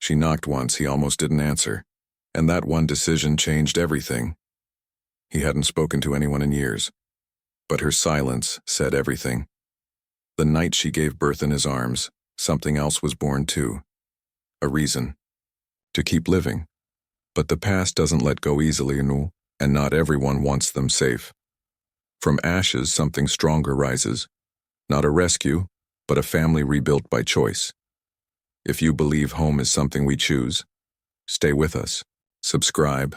She knocked once, he almost didn't answer. And that one decision changed everything. He hadn't spoken to anyone in years. But her silence said everything. The night she gave birth in his arms, something else was born too. A reason. To keep living. But the past doesn't let go easily, and not everyone wants them safe. From ashes, something stronger rises. Not a rescue, but a family rebuilt by choice. If you believe home is something we choose, stay with us. Subscribe.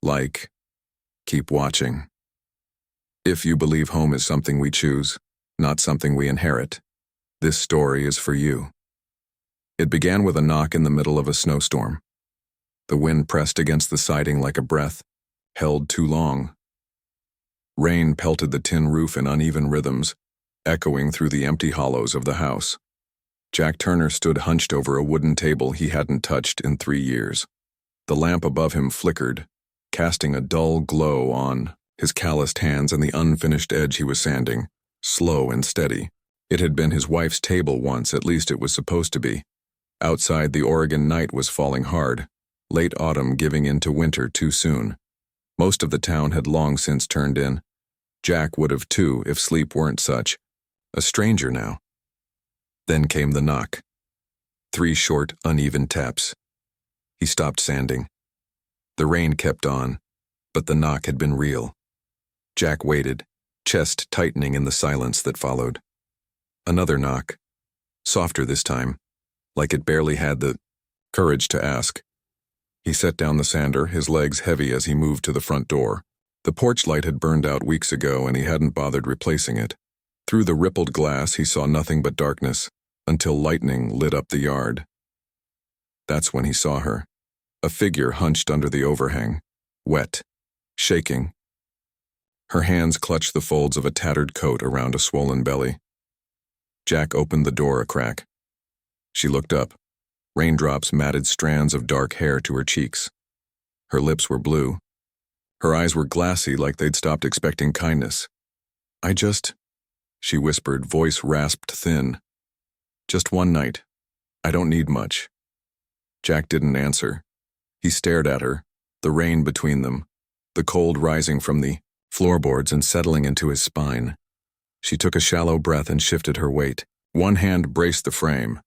Like. Keep watching. If you believe home is something we choose, not something we inherit, this story is for you. It began with a knock in the middle of a snowstorm. The wind pressed against the siding like a breath, held too long. Rain pelted the tin roof in uneven rhythms, echoing through the empty hollows of the house. Jack Turner stood hunched over a wooden table he hadn't touched in 3 years. The lamp above him flickered, casting a dull glow on his calloused hands and the unfinished edge he was sanding, slow and steady. It had been his wife's table once, at least it was supposed to be. Outside, the Oregon night was falling hard, late autumn giving in to winter too soon. Most of the town had long since turned in. Jack would have too if sleep weren't such. A stranger now. Then came the knock. 3 short, uneven taps. He stopped sanding. The rain kept on, but the knock had been real. Jack waited, chest tightening in the silence that followed. Another knock. Softer this time, like it barely had the courage to ask. He set down the sander, his legs heavy as he moved to the front door. The porch light had burned out weeks ago and he hadn't bothered replacing it. Through the rippled glass he saw nothing but darkness, until lightning lit up the yard. That's when he saw her. A figure hunched under the overhang, wet, shaking. Her hands clutched the folds of a tattered coat around a swollen belly. Jack opened the door a crack. She looked up. Raindrops matted strands of dark hair to her cheeks. Her lips were blue. Her eyes were glassy like they'd stopped expecting kindness. She whispered, voice rasped thin. Just one night. I don't need much. Jack didn't answer. He stared at her, the rain between them, the cold rising from the floorboards and settling into his spine. She took a shallow breath and shifted her weight. One hand braced the frame.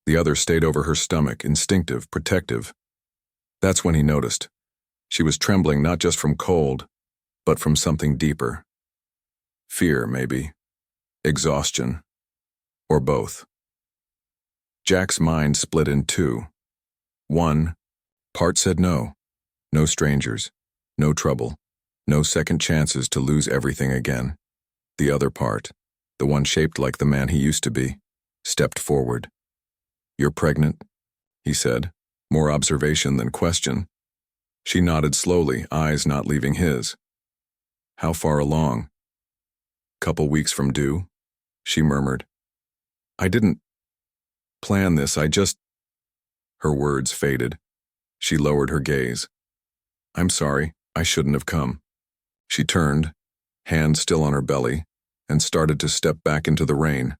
The other stayed over her stomach, instinctive, protective. That's when he noticed. She was trembling not just from cold, but from something deeper. Fear, maybe. Exhaustion. Or both. Jack's mind split in two. One, part said no. No strangers. No trouble. No second chances to lose everything again. The other part, the one shaped like the man he used to be, stepped forward. You're pregnant, he said, more observation than question. She nodded slowly, eyes not leaving his. How far along? Couple weeks from due, she murmured. I didn't plan this, Her words faded. She lowered her gaze. I'm sorry, I shouldn't have come. She turned, hand still on her belly, and started to step back into the rain.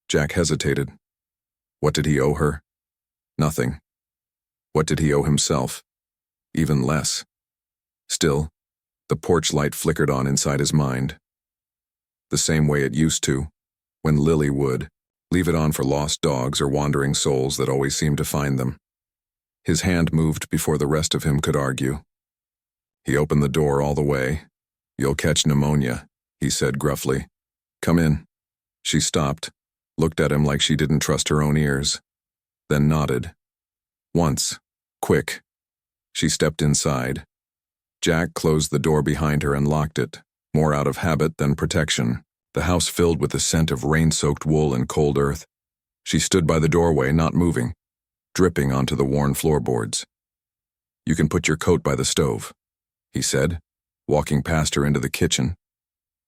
Jack hesitated. What did he owe her? Nothing. What did he owe himself? Even less. Still, the porch light flickered on inside his mind. The same way it used to, when Lily would leave it on for lost dogs or wandering souls that always seemed to find them. His hand moved before the rest of him could argue. He opened the door all the way. You'll catch pneumonia, he said gruffly. Come in. She stopped, looked at him like she didn't trust her own ears, then nodded. Once. Quick. She stepped inside. Jack closed the door behind her and locked it, more out of habit than protection. The house filled with the scent of rain-soaked wool and cold earth. She stood by the doorway, not moving, dripping onto the worn floorboards. You can put your coat by the stove, he said, walking past her into the kitchen.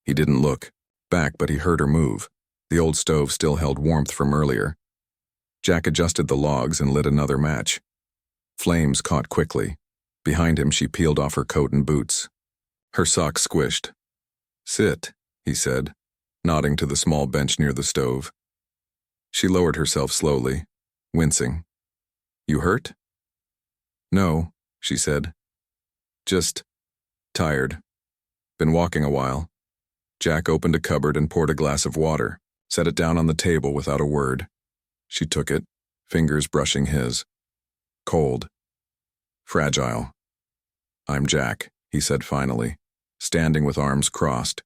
He didn't look back, but he heard her move. The old stove still held warmth from earlier. Jack adjusted the logs and lit another match. Flames caught quickly. Behind him, she peeled off her coat and boots. Her socks squished. Sit, he said, nodding to the small bench near the stove. She lowered herself slowly, wincing. You hurt?" "No," she said. "Just tired. Been walking a while." Jack opened a cupboard and poured a glass of water, set it down on the table without a word. She took it, fingers brushing his. Cold. Fragile. "I'm Jack," he said finally, standing with arms crossed.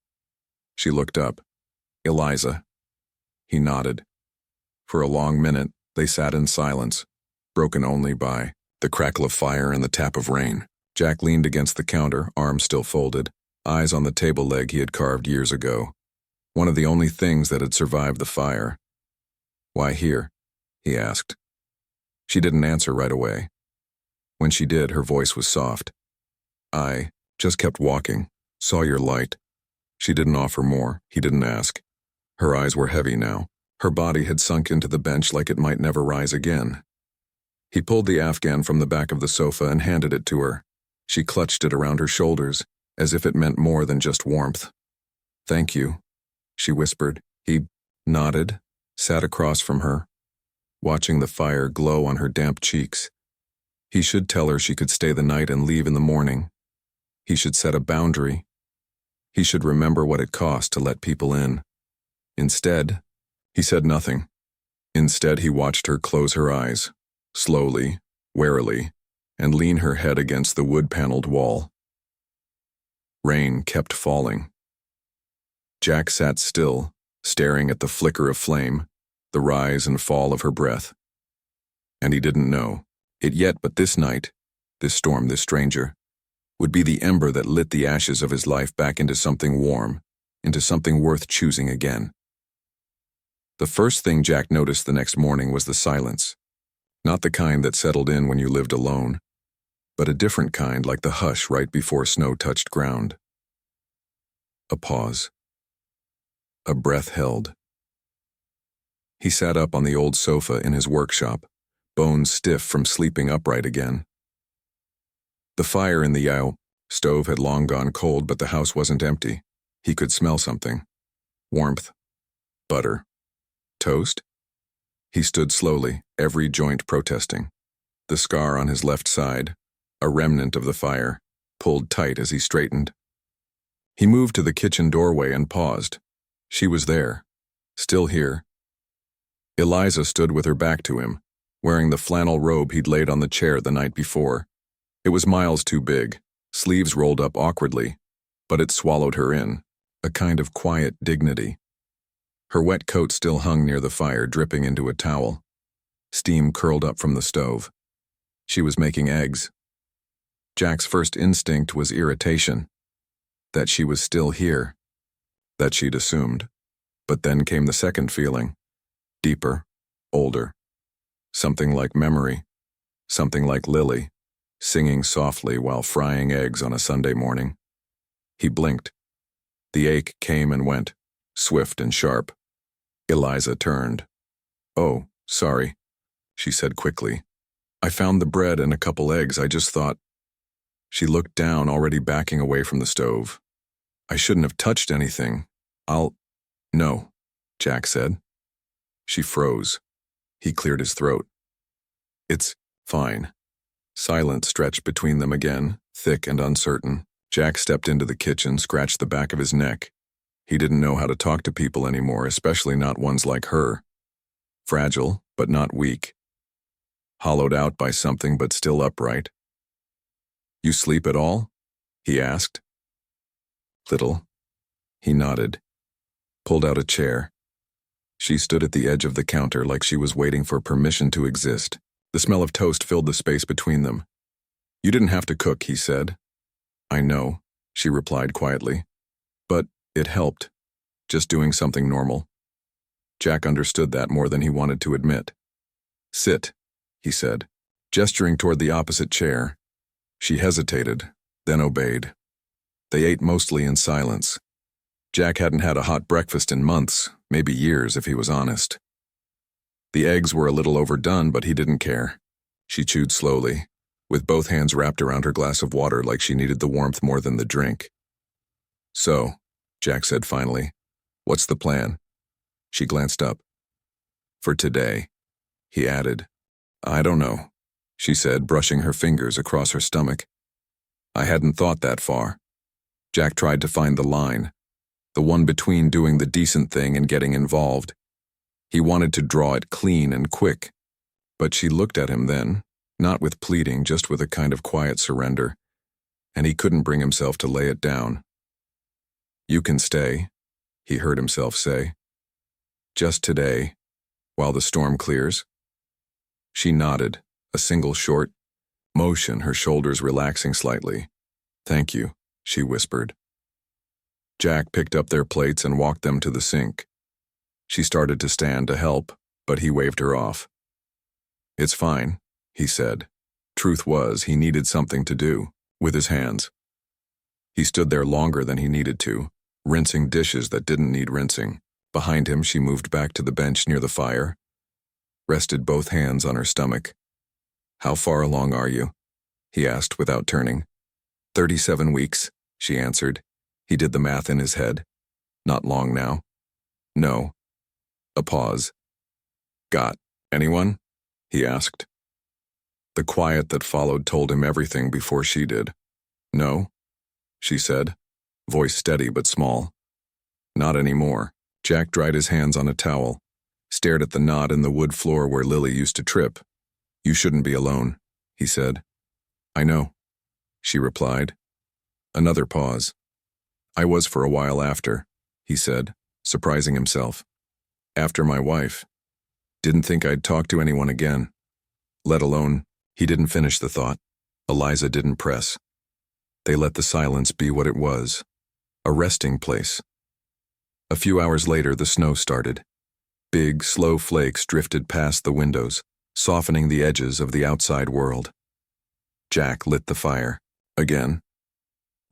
She looked up. "Eliza." He nodded. For a long minute, they sat in silence, broken only by the crackle of fire and the tap of rain. Jack leaned against the counter, arms still folded, eyes on the table leg he had carved years ago. One of the only things that had survived the fire. "Why here?" he asked. She didn't answer right away. When she did, her voice was soft. "I just kept walking, saw your light." She didn't offer more, he didn't ask. Her eyes were heavy now. Her body had sunk into the bench like it might never rise again. He pulled the Afghan from the back of the sofa and handed it to her. She clutched it around her shoulders, as if it meant more than just warmth. "Thank you," she whispered. He nodded, sat across from her, watching the fire glow on her damp cheeks. He should tell her she could stay the night and leave in the morning. He should set a boundary. He should remember what it cost to let people in. Instead, he said nothing. Instead, he watched her close her eyes, slowly, warily, and lean her head against the wood-paneled wall. Rain kept falling. Jack sat still, staring at the flicker of flame, the rise and fall of her breath. And he didn't know it yet, but this night, this storm, this stranger, would be the ember that lit the ashes of his life back into something warm, into something worth choosing again. The first thing Jack noticed the next morning was the silence. Not the kind that settled in when you lived alone, but a different kind, like the hush right before snow touched ground. A pause. A breath held. He sat up on the old sofa in his workshop, bones stiff from sleeping upright again. The fire in the Yao stove had long gone cold, but the house wasn't empty. He could smell something. Warmth. Butter. Toast? He stood slowly, every joint protesting. The scar on his left side, a remnant of the fire, pulled tight as he straightened. He moved to the kitchen doorway and paused. She was there, still here. Eliza stood with her back to him, wearing the flannel robe he'd laid on the chair the night before. It was miles too big, sleeves rolled up awkwardly, but it swallowed her in, a kind of quiet dignity. Her wet coat still hung near the fire, dripping into a towel. Steam curled up from the stove. She was making eggs. Jack's first instinct was irritation. That she was still here. That she'd assumed. But then came the second feeling. Deeper, older. Something like memory. Something like Lily, singing softly while frying eggs on a Sunday morning. He blinked. The ache came and went, swift and sharp. Eliza turned. "Oh, sorry," she said quickly. "I found the bread and a couple eggs. I just thought—" She looked down, already backing away from the stove. "I shouldn't have touched anything. No," Jack said. She froze. He cleared his throat. "It's fine." Silence stretched between them again, thick and uncertain. Jack stepped into the kitchen, scratched the back of his neck. He didn't know how to talk to people anymore, especially not ones like her. Fragile, but not weak. Hollowed out by something, but still upright. "You sleep at all?" he asked. "Little." He nodded. Pulled out a chair. She stood at the edge of the counter like she was waiting for permission to exist. The smell of toast filled the space between them. "You didn't have to cook," he said. "I know," she replied quietly. "But it helped. Just doing something normal." Jack understood that more than he wanted to admit. "Sit," he said, gesturing toward the opposite chair. She hesitated, then obeyed. They ate mostly in silence. Jack hadn't had a hot breakfast in months, maybe years if he was honest. The eggs were a little overdone, but he didn't care. She chewed slowly, with both hands wrapped around her glass of water like she needed the warmth more than the drink. "So," Jack said finally, "what's the plan?" She glanced up. "For today," he added. "I don't know. she said, brushing her fingers across her stomach. I hadn't thought that far. Jack tried to find the line, the one between doing the decent thing and getting involved. He wanted to draw it clean and quick, but she looked at him then, not with pleading, just with a kind of quiet surrender, and he couldn't bring himself to lay it down. You can stay, he heard himself say. Just today, while the storm clears. She nodded, a single short motion, her shoulders relaxing slightly. Thank you, she whispered. Jack picked up their plates and walked them to the sink. She started to stand to help, but he waved her off. It's fine, he said. Truth was, he needed something to do, with his hands. He stood there longer than he needed to, rinsing dishes that didn't need rinsing. Behind him, she moved back to the bench near the fire, rested both hands on her stomach. How far along are you? He asked without turning. 37 weeks, she answered. He did the math in his head. Not long now. No. A pause. Got anyone? He asked. The quiet that followed told him everything before she did. No, she said, voice steady but small. Not anymore. Jack dried his hands on a towel, stared at the knot in the wood floor where Lily used to trip. You shouldn't be alone, he said. I know, she replied. Another pause. I was for a while after, he said, surprising himself. After my wife. Didn't think I'd talk to anyone again. Let alone, he didn't finish the thought. Eliza didn't press. They let the silence be what it was, a resting place. A few hours later, the snow started. Big, slow flakes drifted past the windows, softening the edges of the outside world. Jack lit the fire. Again.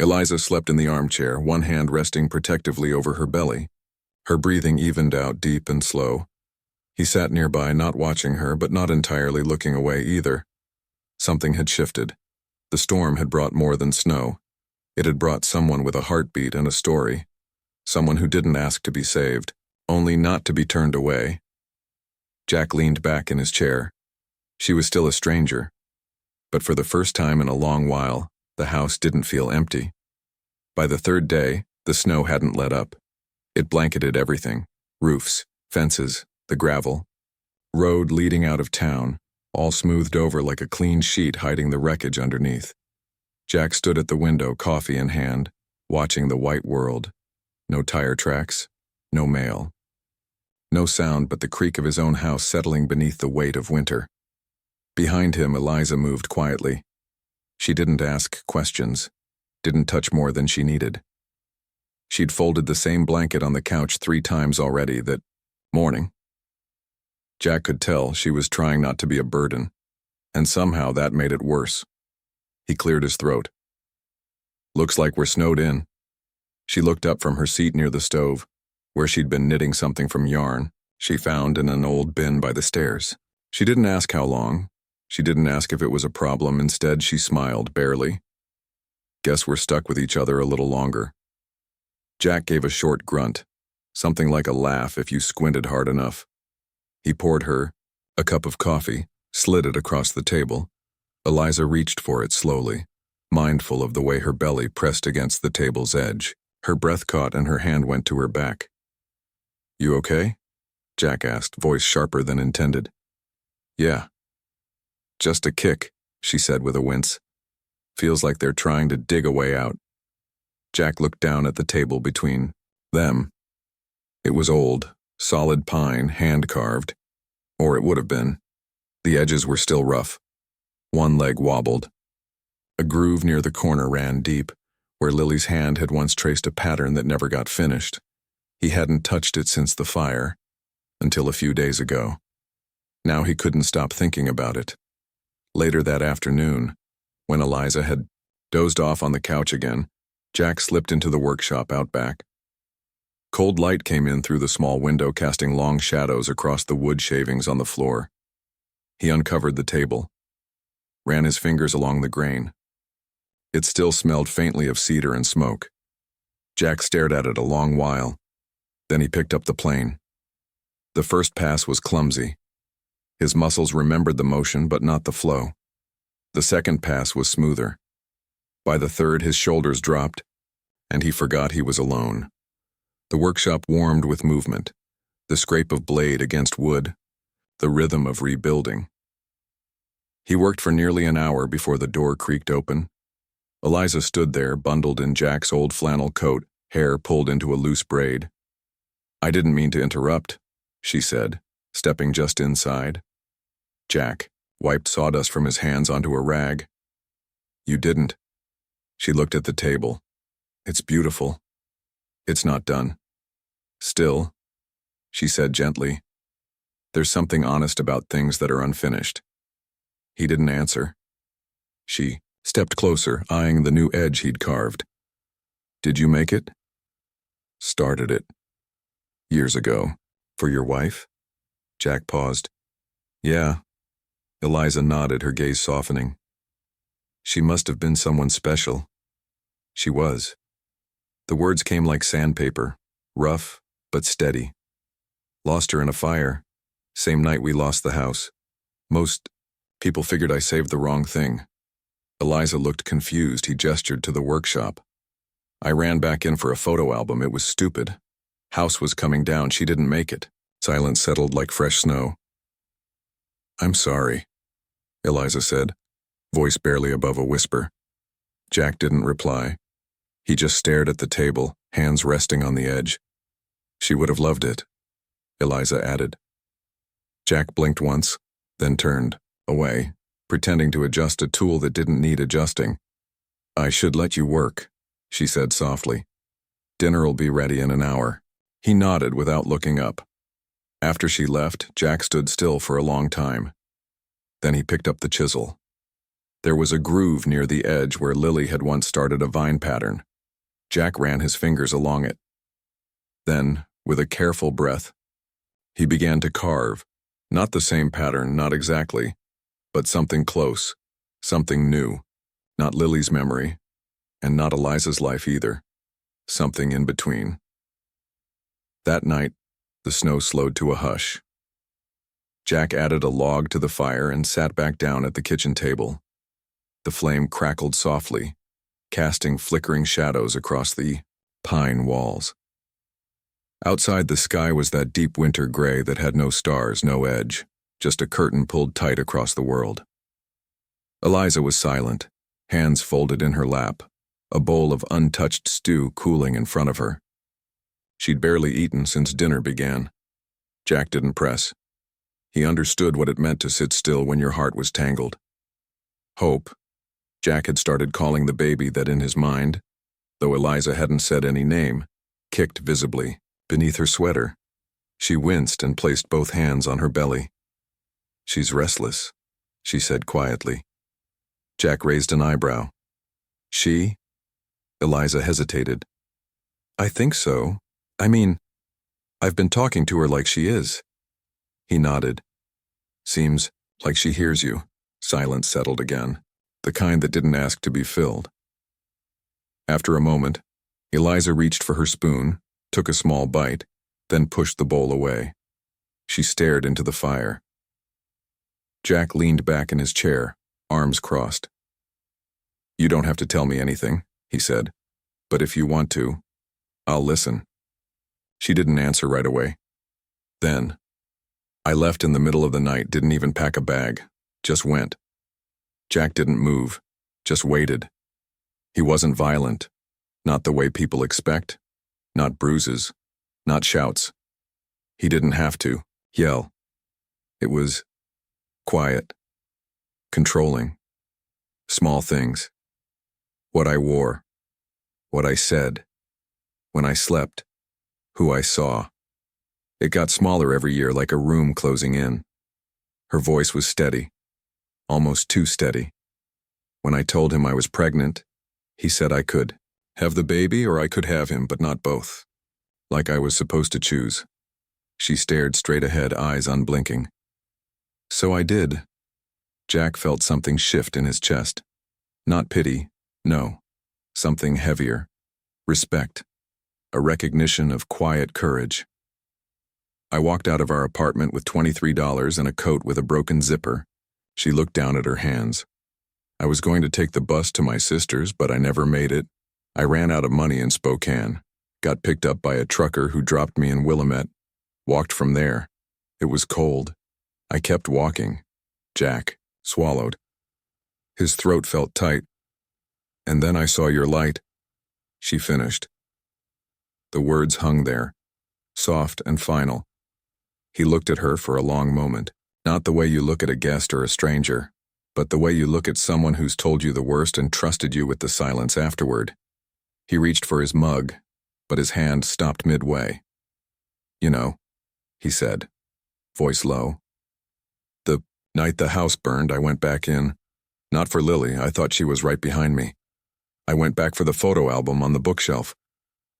Eliza slept in the armchair, one hand resting protectively over her belly. Her breathing evened out deep and slow. He sat nearby, not watching her, but not entirely looking away either. Something had shifted. The storm had brought more than snow. It had brought someone with a heartbeat and a story. Someone who didn't ask to be saved, only not to be turned away. Jack leaned back in his chair. She was still a stranger. But for the first time in a long while, the house didn't feel empty. By the third day, the snow hadn't let up. It blanketed everything, roofs, fences, the gravel, road leading out of town, all smoothed over like a clean sheet hiding the wreckage underneath. Jack stood at the window, coffee in hand, watching the white world. No tire tracks, no mail. No sound but the creak of his own house settling beneath the weight of winter. Behind him, Eliza moved quietly. She didn't ask questions, didn't touch more than she needed. She'd folded the same blanket on the couch 3 times already that morning. Jack could tell she was trying not to be a burden, and somehow that made it worse. He cleared his throat. Looks like we're snowed in. She looked up from her seat near the stove, where she'd been knitting something from yarn she found in an old bin by the stairs. She didn't ask how long. She didn't ask if it was a problem. Instead, she smiled, barely. Guess we're stuck with each other a little longer. Jack gave a short grunt, something like a laugh if you squinted hard enough. He poured her a cup of coffee, slid it across the table. Eliza reached for it slowly, mindful of the way her belly pressed against the table's edge. Her breath caught and her hand went to her back. You okay? Jack asked, voice sharper than intended. Yeah. Just a kick, she said with a wince. Feels like they're trying to dig a way out. Jack looked down at the table between them. It was old, solid pine, hand-carved. Or it would have been. The edges were still rough. One leg wobbled. A groove near the corner ran deep, where Lily's hand had once traced a pattern that never got finished. He hadn't touched it since the fire, until a few days ago. Now he couldn't stop thinking about it. Later that afternoon, when Eliza had dozed off on the couch again, Jack slipped into the workshop out back. Cold light came in through the small window, casting long shadows across the wood shavings on the floor. He uncovered the table, ran his fingers along the grain. It still smelled faintly of cedar and smoke. Jack stared at it a long while. Then he picked up the plane. The first pass was clumsy. His muscles remembered the motion but not the flow. The second pass was smoother. By the third, his shoulders dropped, and he forgot he was alone. The workshop warmed with movement, the scrape of blade against wood, the rhythm of rebuilding. He worked for nearly an hour before the door creaked open. Eliza stood there, bundled in Jack's old flannel coat, hair pulled into a loose braid. "I didn't mean to interrupt," she said, stepping just inside. Jack wiped sawdust from his hands onto a rag. "You didn't." She looked at the table. "It's beautiful." "It's not done." "Still," she said gently, "there's something honest about things that are unfinished." He didn't answer. She stepped closer, eyeing the new edge he'd carved. "Did you make it?" "Started it. Years ago. For your wife?" Jack paused. "Yeah." Eliza nodded, her gaze softening. "She must have been someone special." She was. The words came like sandpaper, rough but steady. "Lost her in a fire. Same night we lost the house. Most people figured I saved the wrong thing." Eliza looked confused. He gestured to the workshop. "I ran back in for a photo album. It was stupid. House was coming down. She didn't make it." Silence settled like fresh snow. "I'm sorry," Eliza said, voice barely above a whisper. Jack didn't reply. He just stared at the table, hands resting on the edge. "She would have loved it," Eliza added. Jack blinked once, then turned away, pretending to adjust a tool that didn't need adjusting. "I should let you work," she said softly. "Dinner'll be ready in an hour." He nodded without looking up. After she left, Jack stood still for a long time. Then he picked up the chisel. There was a groove near the edge where Lily had once started a vine pattern. Jack ran his fingers along it. Then, with a careful breath, he began to carve, not the same pattern, not exactly, but something close, something new, not Lily's memory, and not Eliza's life either, something in between. That night, the snow slowed to a hush. Jack added a log to the fire and sat back down at the kitchen table. The flame crackled softly, casting flickering shadows across the pine walls. Outside, the sky was that deep winter gray that had no stars, no edge, just a curtain pulled tight across the world. Eliza was silent, hands folded in her lap, a bowl of untouched stew cooling in front of her. She'd barely eaten since dinner began. Jack didn't press. He understood what it meant to sit still when your heart was tangled. Hope. Jack had started calling the baby that in his mind, though Eliza hadn't said any name, kicked visibly beneath her sweater. She winced and placed both hands on her belly. "She's restless," she said quietly. Jack raised an eyebrow. "She?" Eliza hesitated. "I think so. I mean, I've been talking to her like she is." He nodded. "Seems like she hears you." Silence settled again, the kind that didn't ask to be filled. After a moment, Eliza reached for her spoon, took a small bite, then pushed the bowl away. She stared into the fire. Jack leaned back in his chair, arms crossed. "You don't have to tell me anything," he said, "but if you want to, I'll listen." She didn't answer right away. Then, "I left in the middle of the night, didn't even pack a bag, just went." Jack didn't move, just waited. He wasn't violent, not the way people expect, not bruises, not shouts. He didn't have to yell. It was quiet, controlling, small things. What I wore, what I said, when I slept, who I saw. It got smaller every year, like a room closing in. Her voice was steady, almost too steady. When I told him I was pregnant, he said I could have the baby or I could have him, but not both. Like I was supposed to choose. She stared straight ahead, eyes unblinking. So I did. Jack felt something shift in his chest. Not pity, no. Something heavier. Respect. A recognition of quiet courage. I walked out of our apartment with $23 and a coat with a broken zipper. She looked down at her hands. I was going to take the bus to my sister's, but I never made it. I ran out of money in Spokane, got picked up by a trucker who dropped me in Willamette, walked from there. It was cold. I kept walking. Jack swallowed. His throat felt tight. And then I saw your light, she finished. The words hung there, soft and final. He looked at her for a long moment, not the way you look at a guest or a stranger, but the way you look at someone who's told you the worst and trusted you with the silence afterward. He reached for his mug, but his hand stopped midway. You know, he said, voice low. The night the house burned, I went back in. Not for Lily, I thought she was right behind me. I went back for the photo album on the bookshelf,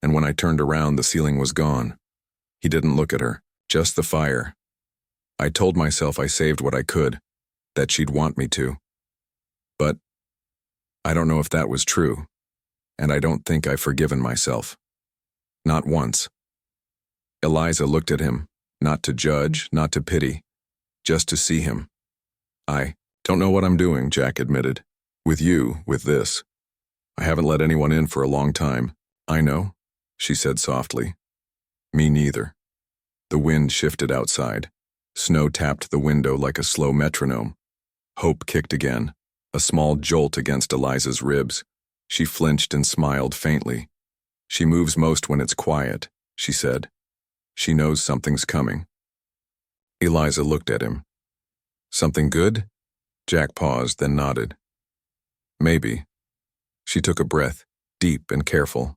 and when I turned around, the ceiling was gone. He didn't look at her, just the fire. I told myself I saved what I could, that she'd want me to. But I don't know if that was true, and I don't think I've forgiven myself. Not once. Eliza looked at him, not to judge, not to pity, just to see him. I don't know what I'm doing, Jack admitted. With you, with this. I haven't let anyone in for a long time. I know, she said softly. Me neither. The wind shifted outside. Snow tapped the window like a slow metronome. Hope kicked again, a small jolt against Eliza's ribs. She flinched and smiled faintly. She moves most when it's quiet, she said. She knows something's coming. Eliza looked at him. Something good? Jack paused, then nodded. Maybe. She took a breath, deep and careful.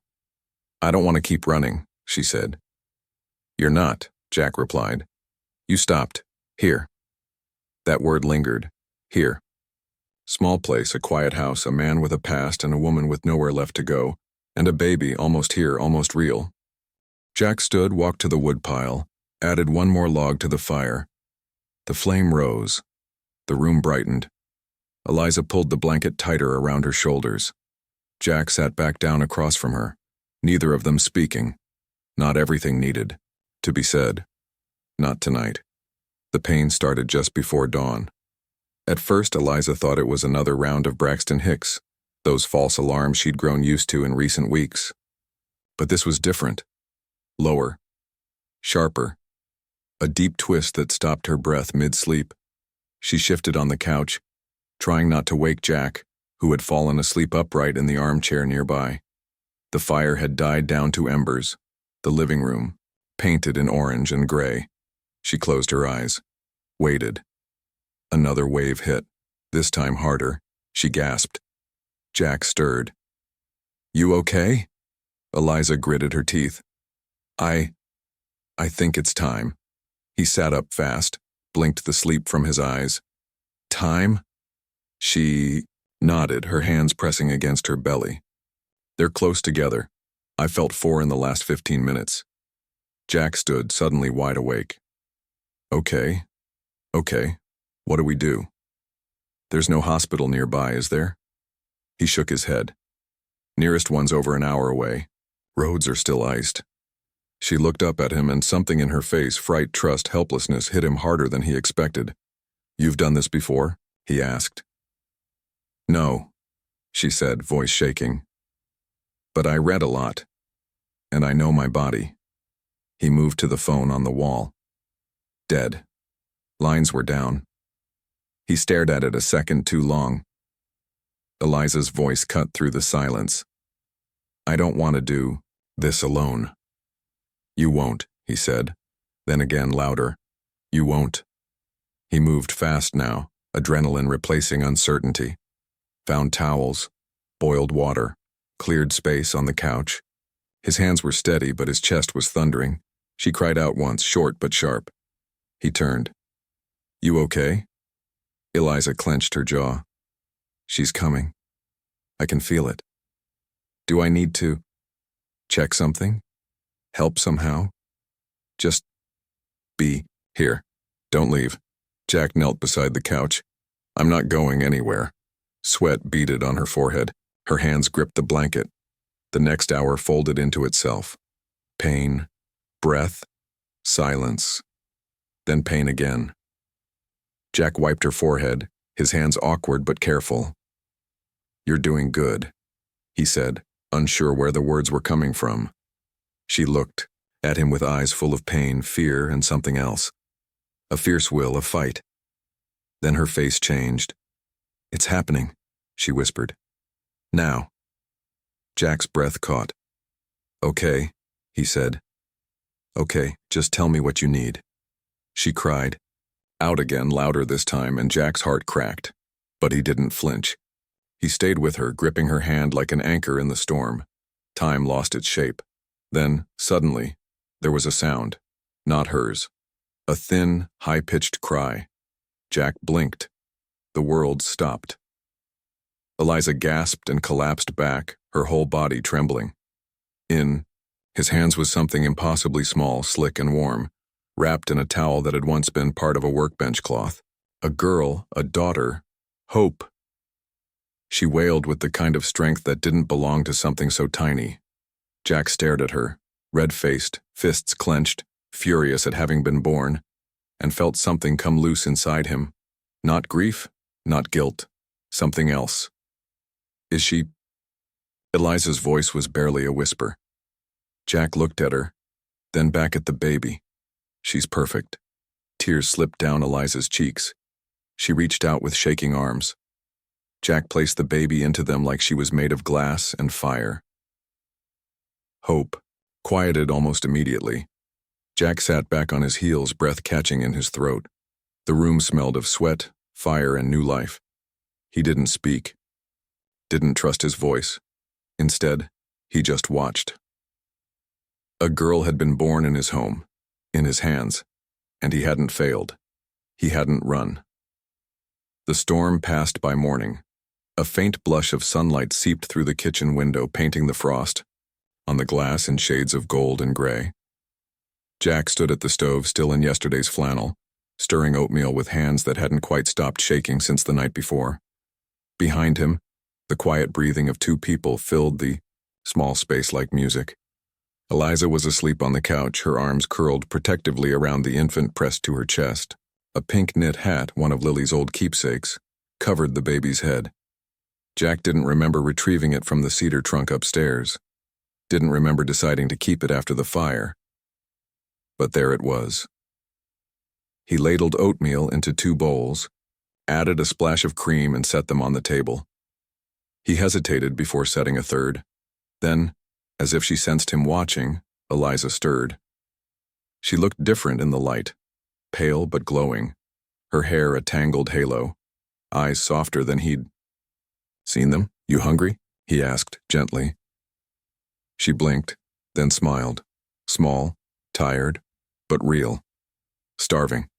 I don't want to keep running, she said. You're not, Jack replied. You stopped. Here. That word lingered. Here. Small place, a quiet house, a man with a past and a woman with nowhere left to go, and a baby almost here, almost real. Jack stood, walked to the woodpile, added one more log to the fire. The flame rose. The room brightened. Eliza pulled the blanket tighter around her shoulders. Jack sat back down across from her, neither of them speaking. Not everything needed to be said. Not tonight. The pain started just before dawn. At first, Eliza thought it was another round of Braxton Hicks, those false alarms she'd grown used to in recent weeks. But this was different. Lower. Sharper. A deep twist that stopped her breath mid-sleep. She shifted on the couch, trying not to wake Jack, who had fallen asleep upright in the armchair nearby. The fire had died down to embers. The living room, painted in orange and gray. She closed her eyes. Waited. Another wave hit, this time harder. She gasped. Jack stirred. You okay? Eliza gritted her teeth. I think it's time. He sat up fast, blinked the sleep from his eyes. Time? She nodded, her hands pressing against her belly. They're close together. I felt 4 in the last 15 minutes. Jack stood, suddenly wide awake. Okay. What do we do? There's no hospital nearby, is there? He shook his head. Nearest one's over an hour away. Roads are still iced. She looked up at him, and something in her face, fright, trust, helplessness, hit him harder than he expected. You've done this before? He asked. No, she said, voice shaking. But I read a lot, and I know my body. He moved to the phone on the wall. Dead. Lines were down. He stared at it a second too long. Eliza's voice cut through the silence. I don't want to do this alone. You won't, he said, then again louder. You won't. He moved fast now, adrenaline replacing uncertainty. Found towels, boiled water, cleared space on the couch. His hands were steady, but his chest was thundering. She cried out once, short but sharp. He turned. You okay? Eliza clenched her jaw. She's coming. I can feel it. Do I need to check something? Help somehow? Just be here. Don't leave. Jack knelt beside the couch. I'm not going anywhere. Sweat beaded on her forehead. Her hands gripped the blanket. The next hour folded into itself. Pain, breath, silence, then pain again. Jack wiped her forehead, his hands awkward but careful. "You're doing good," he said, unsure where the words were coming from. She looked at him with eyes full of pain, fear, and something else. A fierce will, a fight. Then her face changed. "It's happening," she whispered. "Now." Jack's breath caught. "Okay," he said. "Okay, just tell me what you need." She cried. Out again, louder this time, and Jack's heart cracked. But he didn't flinch. He stayed with her, gripping her hand like an anchor in the storm. Time lost its shape. Then, suddenly, there was a sound. Not hers. A thin, high-pitched cry. Jack blinked. The world stopped. Eliza gasped and collapsed back, her whole body trembling. In his hands was something impossibly small, slick and warm, wrapped in a towel that had once been part of a workbench cloth. A girl, a daughter, Hope. She wailed with the kind of strength that didn't belong to something so tiny. Jack stared at her, red-faced, fists clenched, furious at having been born, and felt something come loose inside him. Not grief, not guilt, something else. "Is she—" Eliza's voice was barely a whisper. Jack looked at her, then back at the baby. "She's perfect." Tears slipped down Eliza's cheeks. She reached out with shaking arms. Jack placed the baby into them like she was made of glass and fire. Hope quieted almost immediately. Jack sat back on his heels, breath catching in his throat. The room smelled of sweat, fire, and new life. He didn't speak. Didn't trust his voice. Instead, he just watched. A girl had been born in his home, in his hands, and he hadn't failed. He hadn't run. The storm passed by morning. A faint blush of sunlight seeped through the kitchen window, painting the frost on the glass in shades of gold and gray. Jack stood at the stove, still in yesterday's flannel, stirring oatmeal with hands that hadn't quite stopped shaking since the night before. Behind him, the quiet breathing of two people filled the small space like music. Eliza was asleep on the couch, her arms curled protectively around the infant pressed to her chest. A pink knit hat, one of Lily's old keepsakes, covered the baby's head. Jack didn't remember retrieving it from the cedar trunk upstairs. Didn't remember deciding to keep it after the fire. But there it was. He ladled oatmeal into 2 bowls, added a splash of cream, and set them on the table. He hesitated before setting a third. Then, as if she sensed him watching, Eliza stirred. She looked different in the light, pale but glowing, her hair a tangled halo, eyes softer than he'd seen them. "You hungry?" he asked gently. She blinked, then smiled, small, tired, but real. "Starving."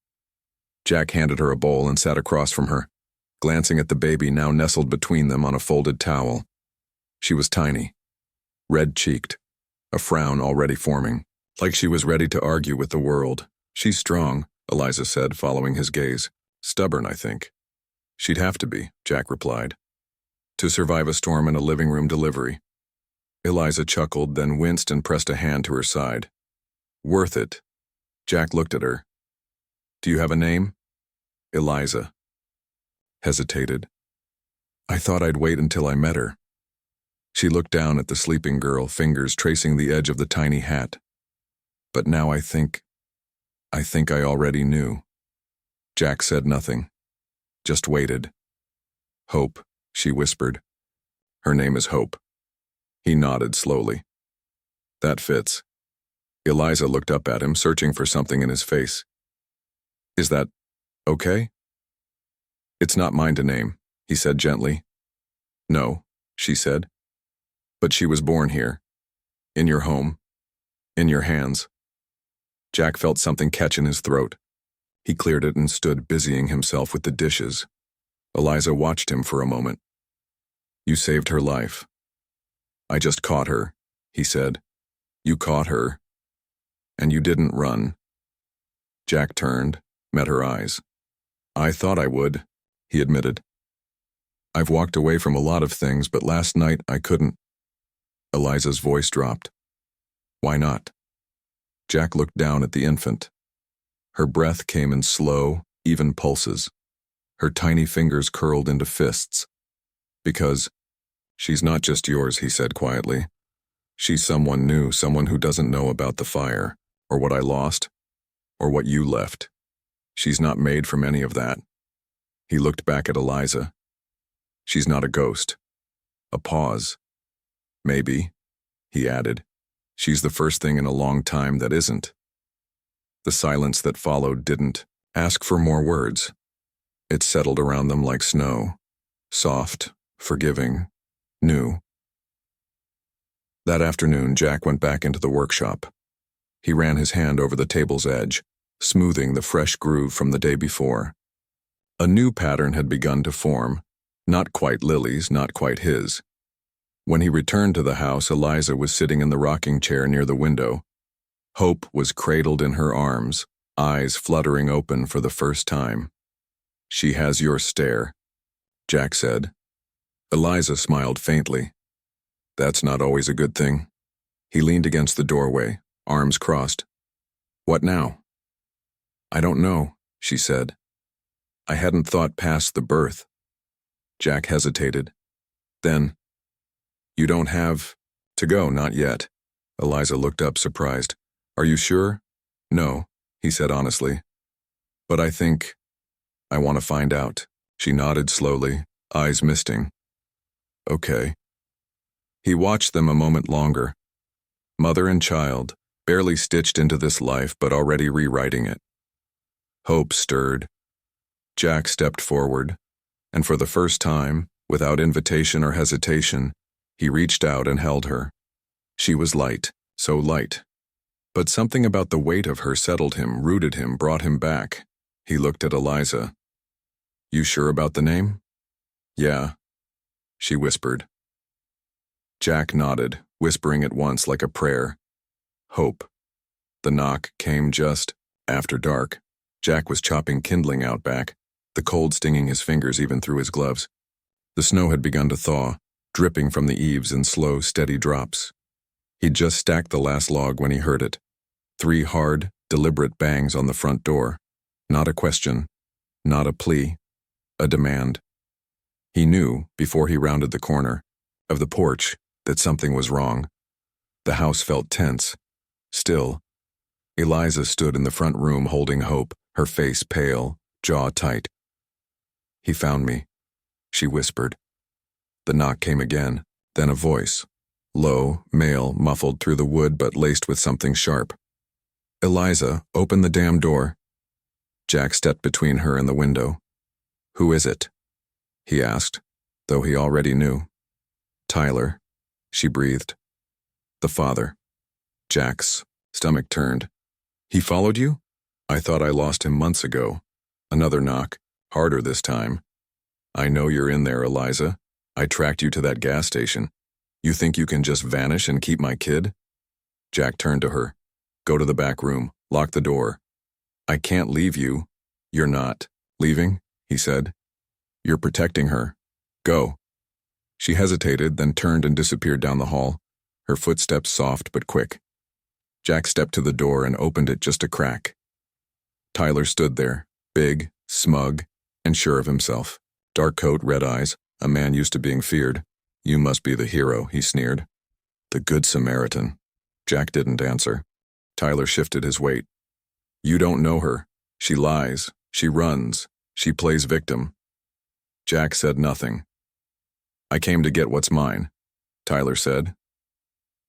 Jack handed her a bowl and sat across from her, glancing at the baby now nestled between them on a folded towel. She was tiny, red-cheeked, a frown already forming, like she was ready to argue with the world. "She's strong," Eliza said, following his gaze. "Stubborn, I think." "She'd have to be," Jack replied, "to survive a storm and a living room delivery." Eliza chuckled, then winced and pressed a hand to her side. "Worth it." Jack looked at her. "Do you have a name?" "Eliza." Hesitated. "I thought I'd wait until I met her." She looked down at the sleeping girl, fingers tracing the edge of the tiny hat. "But now I think I already knew." Jack said nothing, just waited. "Hope," she whispered. "Her name is Hope." He nodded slowly. "That fits." Eliza looked up at him, searching for something in his face. "Is that okay?" "It's not mine to name," he said gently. "No," she said. "But she was born here. In your home. In your hands." Jack felt something catch in his throat. He cleared it and stood busying himself with the dishes. Eliza watched him for a moment. "You saved her life." "I just caught her," he said. "You caught her. And you didn't run." Jack turned, met her eyes. "I thought I would," he admitted. "I've walked away from a lot of things, but last night I couldn't." Eliza's voice dropped. "Why not?" Jack looked down at the infant. Her breath came in slow, even pulses. Her tiny fingers curled into fists. "Because She's not just yours, he said quietly. She's someone new, someone who doesn't know about the fire, or what I lost, or what you left. She's not made from any of that. He looked back at Eliza. She's not a ghost. A pause. Maybe, he added. She's the first thing in a long time that isn't. The silence that followed didn't ask for more words. It settled around them like snow, soft, forgiving, new. That afternoon, Jack went back into the workshop. He ran his hand over the table's edge, smoothing the fresh groove from the day before. A new pattern had begun to form, not quite Lily's, not quite his. When he returned to the house, Eliza was sitting in the rocking chair near the window. Hope was cradled in her arms, eyes fluttering open for the first time. She has your stare, Jack said. Eliza smiled faintly. That's not always a good thing. He leaned against the doorway, arms crossed. What now? I don't know, she said. I hadn't thought past the birth. Jack hesitated. Then, you don't have to go, not yet. Eliza looked up, surprised. Are you sure? No, he said honestly. But I think I want to find out. She nodded slowly, eyes misting. Okay. He watched them a moment longer. Mother and child, barely stitched into this life but already rewriting it. Hope stirred. Jack stepped forward, and for the first time, without invitation or hesitation, he reached out and held her. She was light, so light. But something about the weight of her settled him, rooted him, brought him back. He looked at Eliza. You sure about the name? Yeah, she whispered. Jack nodded, whispering at once like a prayer. Hope. The knock came just after dark. Jack was chopping kindling out back, the cold stinging his fingers even through his gloves. The snow had begun to thaw, dripping from the eaves in slow, steady drops. He'd just stacked the last log when he heard it. 3 hard, deliberate bangs on the front door. Not a question, not a plea, a demand. He knew, before he rounded the corner of the porch, that something was wrong. The house felt tense. Still, Eliza stood in the front room holding Hope, her face pale, jaw tight. He found me, she whispered. The knock came again, then a voice. Low, male, muffled through the wood but laced with something sharp. Eliza, open the damn door. Jack stepped between her and the window. Who is it? He asked, though he already knew. Tyler, she breathed. The father. Jack's stomach turned. He followed you? I thought I lost him months ago. Another knock, harder this time. I know you're in there, Eliza. I tracked you to that gas station. You think you can just vanish and keep my kid? Jack turned to her. Go to the back room. Lock the door. I can't leave you. You're not leaving, he said. You're protecting her. Go. She hesitated, then turned and disappeared down the hall, her footsteps soft but quick. Jack stepped to the door and opened it just a crack. Tyler stood there, big, smug, and sure of himself. Dark coat, red eyes, a man used to being feared. You must be the hero, he sneered. The Good Samaritan. Jack didn't answer. Tyler shifted his weight. You don't know her. She lies. She runs. She plays victim. Jack said nothing. I came to get what's mine, Tyler said.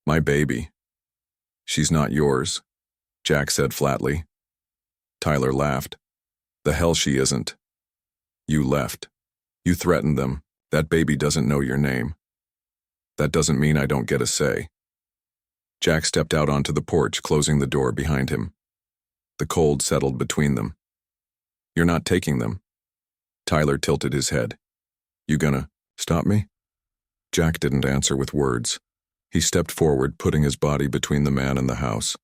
My baby. She's not yours, Jack said flatly. Tyler laughed. The hell she isn't. You left. You threatened them. That baby doesn't know your name. That doesn't mean I don't get a say. Jack stepped out onto the porch, closing the door behind him. The cold settled between them. You're not taking them. Tyler tilted his head. You gonna stop me? Jack didn't answer with words. He stepped forward, putting his body between the man and the house.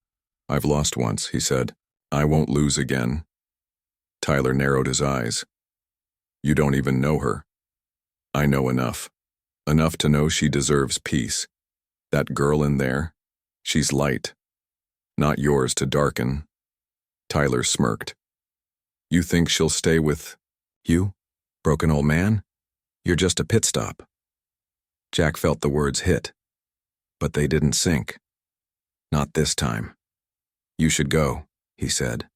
I've lost once, he said. I won't lose again. Tyler narrowed his eyes. You don't even know her. I know enough. Enough to know she deserves peace. That girl in there, she's light. Not yours to darken. Tyler smirked. You think she'll stay with you, broken old man? You're just a pit stop. Jack felt the words hit, but they didn't sink. Not this time. You should go, he said.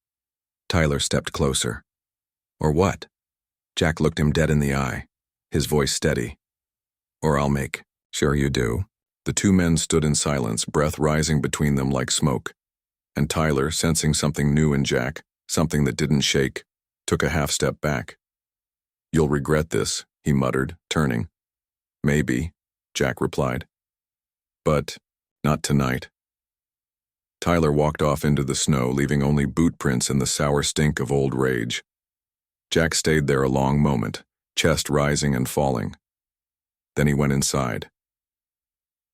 Tyler stepped closer. Or what? Jack looked him dead in the eye, his voice steady. Or I'll make sure you do. The two men stood in silence, breath rising between them like smoke. And Tyler, sensing something new in Jack, something that didn't shake, took a half step back. You'll regret this, he muttered, turning. Maybe, Jack replied. But not tonight. Tyler walked off into the snow, leaving only boot prints and the sour stink of old rage. Jack stayed there a long moment, chest rising and falling. Then he went inside.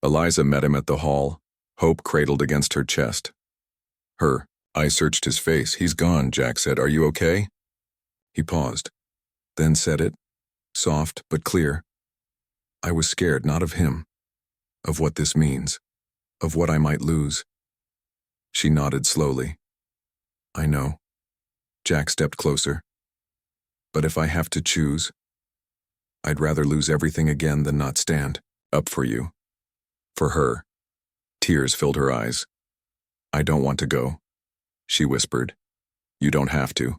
Eliza met him at the hall, hope cradled against her chest. I searched his face. He's gone, Jack said. Are you okay? He paused, then said it, soft but clear. I was scared, not of him, of what this means, of what I might lose. She nodded slowly. I know. Jack stepped closer. But if I have to choose, I'd rather lose everything again than not stand up for you. For her. Tears filled her eyes. I don't want to go, she whispered. You don't have to.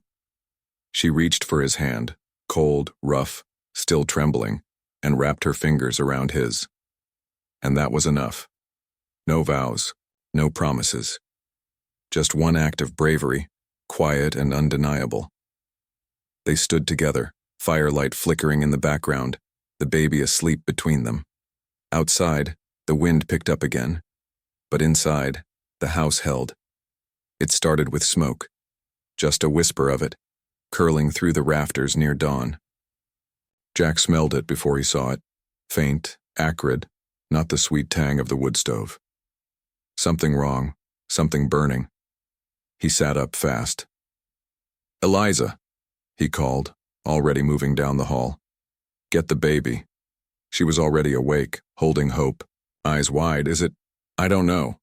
She reached for his hand, cold, rough, still trembling, and wrapped her fingers around his. And that was enough. No vows, no promises. Just one act of bravery, quiet and undeniable. They stood together, firelight flickering in the background, the baby asleep between them. Outside, the wind picked up again, but inside, the house held. It started with smoke, just a whisper of it, curling through the rafters near dawn. Jack smelled it before he saw it, faint, acrid, not the sweet tang of the wood stove. Something wrong, something burning. He sat up fast. Eliza, he called, already moving down the hall. Get the baby. She was already awake, holding hope, eyes wide. Is it? I don't know.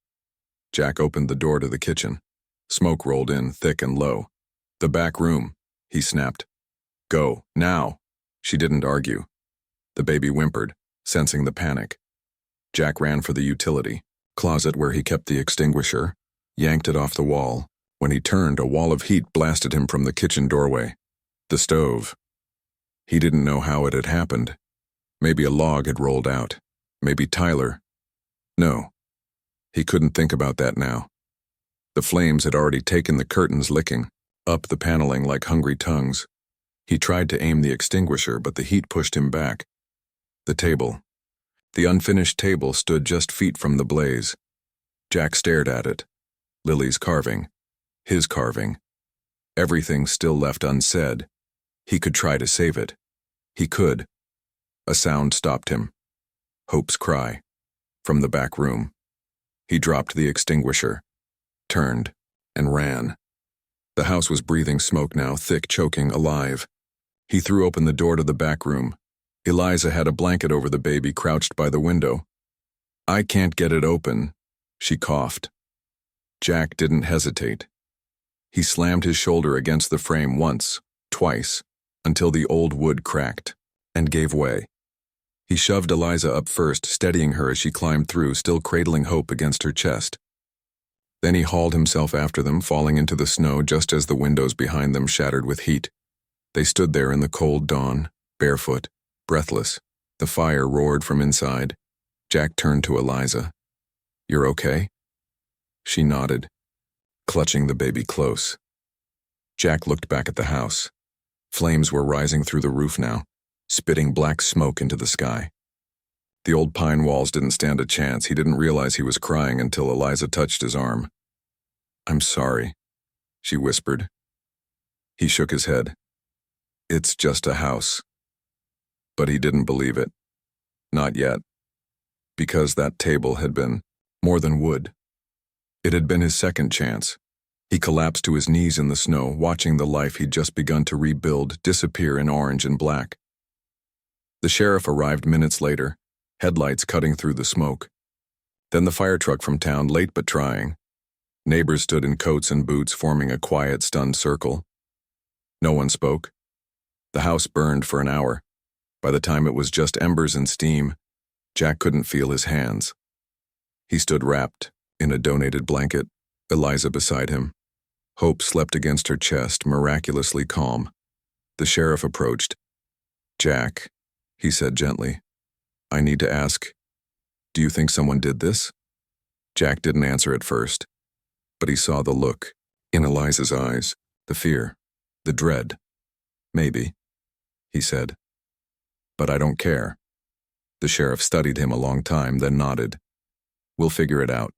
Jack opened the door to the kitchen. Smoke rolled in, thick and low. The back room, he snapped. Go, now. She didn't argue. The baby whimpered, sensing the panic. Jack ran for the utility closet where he kept the extinguisher, yanked it off the wall. When he turned, a wall of heat blasted him from the kitchen doorway. The stove. He didn't know how it had happened. Maybe a log had rolled out. Maybe Tyler. No. He couldn't think about that now. The flames had already taken the curtains, licking up the paneling like hungry tongues. He tried to aim the extinguisher, but the heat pushed him back. The table. The unfinished table stood just feet from the blaze. Jack stared at it. Lily's carving. His carving. Everything still left unsaid. He could try to save it. He could. A sound stopped him. Hope's cry. From the back room. He dropped the extinguisher, turned, and ran. The house was breathing smoke now, thick, choking, alive. He threw open the door to the back room. Eliza had a blanket over the baby crouched by the window. I can't get it open, she coughed. Jack didn't hesitate. He slammed his shoulder against the frame once, twice, until the old wood cracked and gave way. He shoved Eliza up first, steadying her as she climbed through, still cradling hope against her chest. Then he hauled himself after them, falling into the snow just as the windows behind them shattered with heat. They stood there in the cold dawn, barefoot, breathless. The fire roared from inside. Jack turned to Eliza. You're okay? She nodded, clutching the baby close. Jack looked back at the house. Flames were rising through the roof now, spitting black smoke into the sky. The old pine walls didn't stand a chance. He didn't realize he was crying until Eliza touched his arm. I'm sorry, she whispered. He shook his head. It's just a house. But he didn't believe it. Not yet. Because that table had been more than wood. It had been his second chance. He collapsed to his knees in the snow, watching the life he'd just begun to rebuild disappear in orange and black. The sheriff arrived minutes later, headlights cutting through the smoke. Then the fire truck from town, late but trying. Neighbors stood in coats and boots, forming a quiet, stunned circle. No one spoke. The house burned for an hour. By the time it was just embers and steam, Jack couldn't feel his hands. He stood wrapped in a donated blanket, Eliza beside him. Hope slept against her chest, miraculously calm. The sheriff approached. "Jack," he said gently, "I need to ask, do you think someone did this?" Jack didn't answer at first, but he saw the look in Eliza's eyes, the fear, the dread. "Maybe," he said. "But I don't care." The sheriff studied him a long time, then nodded. "We'll figure it out."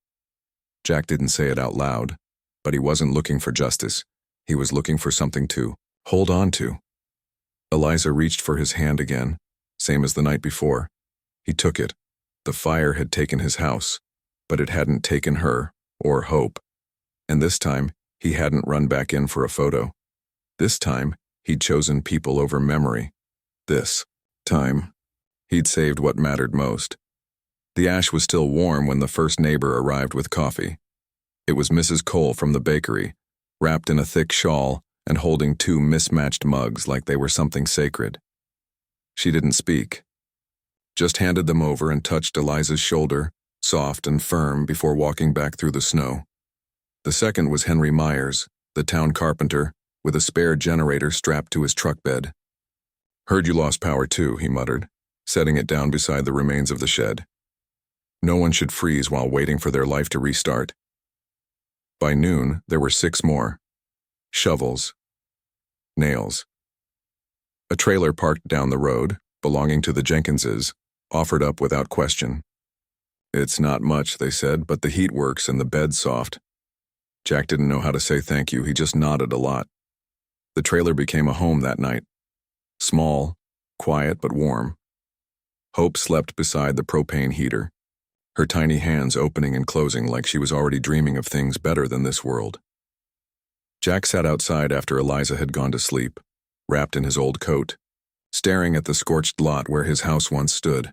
Jack didn't say it out loud, but he wasn't looking for justice. He was looking for something to hold on to. Eliza reached for his hand again, same as the night before. He took it. The fire had taken his house, but it hadn't taken her or Hope. And this time, he hadn't run back in for a photo. This time, he'd chosen people over memory. This time, he'd saved what mattered most. The ash was still warm when the first neighbor arrived with coffee. It was Mrs. Cole from the bakery, wrapped in a thick shawl and holding two mismatched mugs like they were something sacred. She didn't speak, just handed them over and touched Eliza's shoulder, soft and firm, before walking back through the snow. The second was Henry Myers, the town carpenter, with a spare generator strapped to his truck bed. "Heard you lost power too," he muttered, setting it down beside the remains of the shed. No one should freeze while waiting for their life to restart. By noon, there were 6 more. Shovels. Nails. A trailer parked down the road, belonging to the Jenkinses, offered up without question. "It's not much," they said, "but the heat works and the bed's soft." Jack didn't know how to say thank you, he just nodded a lot. The trailer became a home that night. Small, quiet but warm. Hope slept beside the propane heater, her tiny hands opening and closing like she was already dreaming of things better than this world. Jack sat outside after Eliza had gone to sleep, wrapped in his old coat, staring at the scorched lot where his house once stood.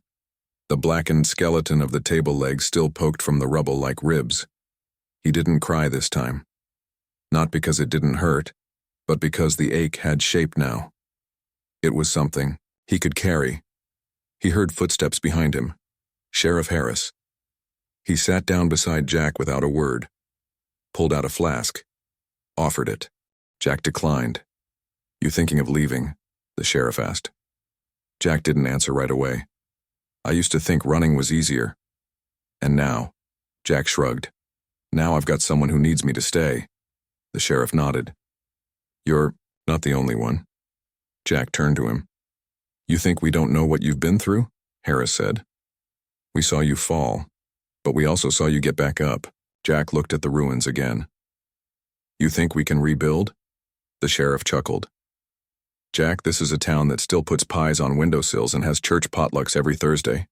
The blackened skeleton of the table legs still poked from the rubble like ribs. He didn't cry this time. Not because it didn't hurt, but because the ache had shape now. It was something he could carry. He heard footsteps behind him. Sheriff Harris. He sat down beside Jack without a word, pulled out a flask, offered it. Jack declined. "You thinking of leaving?" the sheriff asked. Jack didn't answer right away. "I used to think running was easier. And now," Jack shrugged, "now I've got someone who needs me to stay." The sheriff nodded. "You're not the only one." Jack turned to him. "You think we don't know what you've been through?" Harris said. "We saw you fall, but we also saw you get back up." Jack looked at the ruins again. "You think we can rebuild?" The sheriff chuckled. "Jack, this is a town that still puts pies on windowsills and has church potlucks every Thursday.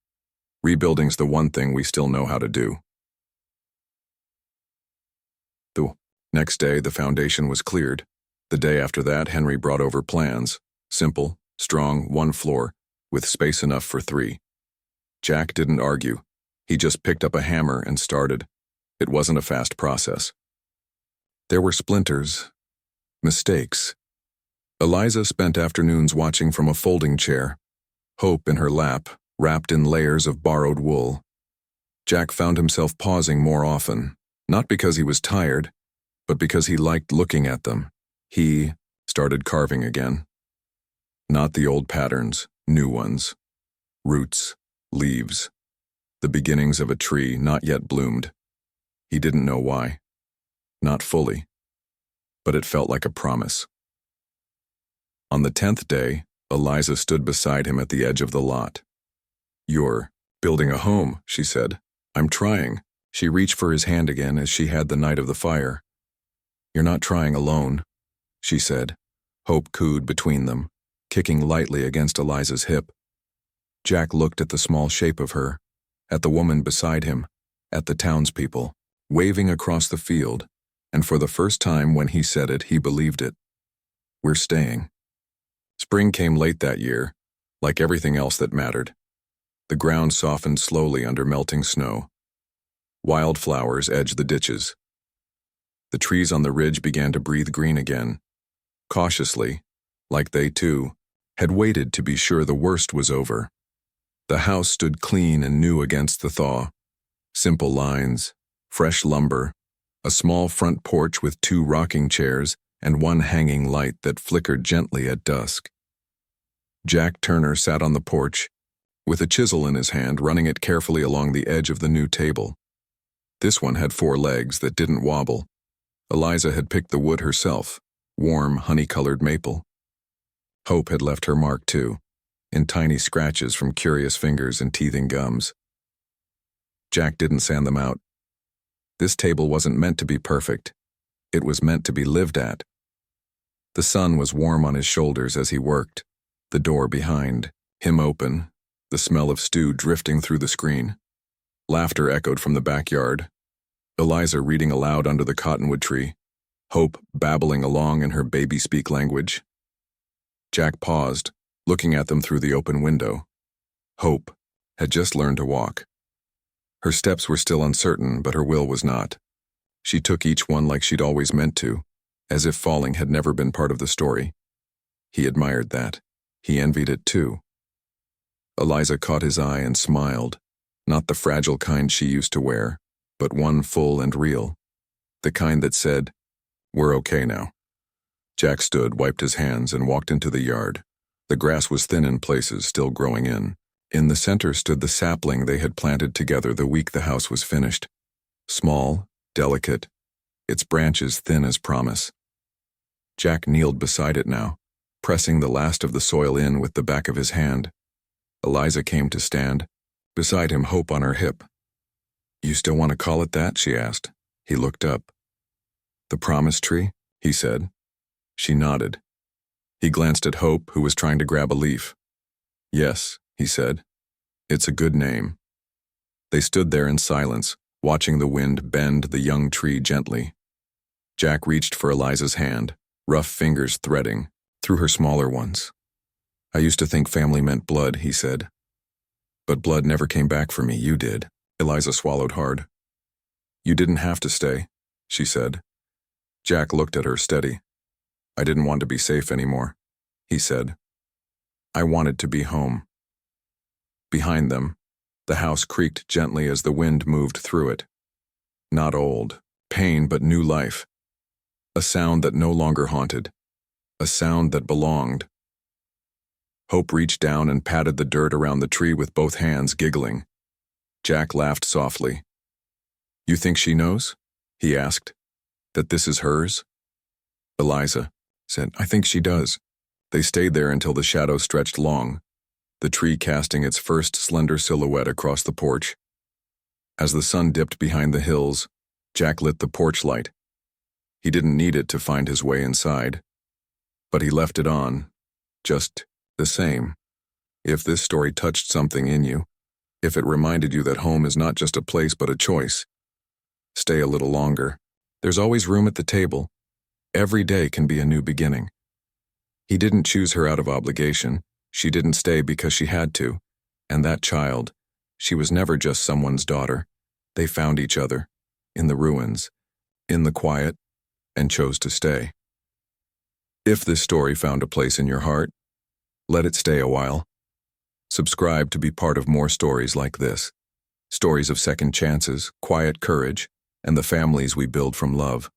Rebuilding's the one thing we still know how to do." The next day, the foundation was cleared. The day after that, Henry brought over plans. Simple, strong, 1 floor, with space enough for 3. Jack didn't argue. He just picked up a hammer and started. It wasn't a fast process. There were splinters, mistakes. Eliza spent afternoons watching from a folding chair, Hope in her lap, wrapped in layers of borrowed wool. Jack found himself pausing more often, not because he was tired, but because he liked looking at them. He started carving again. Not the old patterns, new ones. Roots, leaves, the beginnings of a tree not yet bloomed. He didn't know why. Not fully. But it felt like a promise. On the 10th day, Eliza stood beside him at the edge of the lot. "You're building a home," she said. "I'm trying." She reached for his hand again as she had the night of the fire. "You're not trying alone," she said. Hope cooed between them, kicking lightly against Eliza's hip. Jack looked at the small shape of her, at the woman beside him, at the townspeople, waving across the field, and for the first time when he said it, he believed it. "We're staying." Spring came late that year, like everything else that mattered. The ground softened slowly under melting snow. Wildflowers edged the ditches. The trees on the ridge began to breathe green again, cautiously, like they, too, had waited to be sure the worst was over. The house stood clean and new against the thaw. Simple lines, fresh lumber, a small front porch with 2 rocking chairs and 1 hanging light that flickered gently at dusk. Jack Turner sat on the porch, with a chisel in his hand, running it carefully along the edge of the new table. This one had 4 legs that didn't wobble. Eliza had picked the wood herself, warm, honey-colored maple. Hope had left her mark too, in tiny scratches from curious fingers and teething gums. Jack didn't sand them out. This table wasn't meant to be perfect. It was meant to be lived at. The sun was warm on his shoulders as he worked, the door behind him open, the smell of stew drifting through the screen. Laughter echoed from the backyard. Eliza reading aloud under the cottonwood tree, Hope babbling along in her baby-speak language. Jack paused, looking at them through the open window. Hope had just learned to walk. Her steps were still uncertain, but her will was not. She took each one like she'd always meant to, as if falling had never been part of the story. He admired that. He envied it too. Eliza caught his eye and smiled, not the fragile kind she used to wear, but one full and real, the kind that said, "We're okay now." Jack stood, wiped his hands, and walked into the yard. The grass was thin in places, still growing in. In the center stood the sapling they had planted together the week the house was finished. Small, delicate, its branches thin as promise. Jack kneeled beside it now, pressing the last of the soil in with the back of his hand. Eliza came to stand, beside him, Hope on her hip. "You still want to call it that?" she asked. He looked up. "The promise tree?" he said. She nodded. He glanced at Hope, who was trying to grab a leaf. "Yes," he said. "It's a good name." They stood there in silence, watching the wind bend the young tree gently. Jack reached for Eliza's hand, rough fingers threading through her smaller ones. "I used to think family meant blood," he said. "But blood never came back for me, you did." Eliza swallowed hard. "You didn't have to stay," she said. Jack looked at her steady. "I didn't want to be safe anymore," he said. "I wanted to be home." Behind them, the house creaked gently as the wind moved through it. Not old pain, but new life. A sound that no longer haunted. A sound that belonged. Hope reached down and patted the dirt around the tree with both hands, giggling. Jack laughed softly. "You think she knows?" he asked. "That this is hers?" Eliza said, "I think she does." They stayed there until the shadow stretched long, the tree casting its first slender silhouette across the porch. As the sun dipped behind the hills, Jack lit the porch light. He didn't need it to find his way inside, but he left it on, just the same. If this story touched something in you, if it reminded you that home is not just a place but a choice, stay a little longer. There's always room at the table. Every day can be a new beginning. He didn't choose her out of obligation. She didn't stay because she had to. And that child, she was never just someone's daughter. They found each other, in the ruins, in the quiet, and chose to stay. If this story found a place in your heart, let it stay a while. Subscribe to be part of more stories like this. Stories of second chances, quiet courage, and the families we build from love.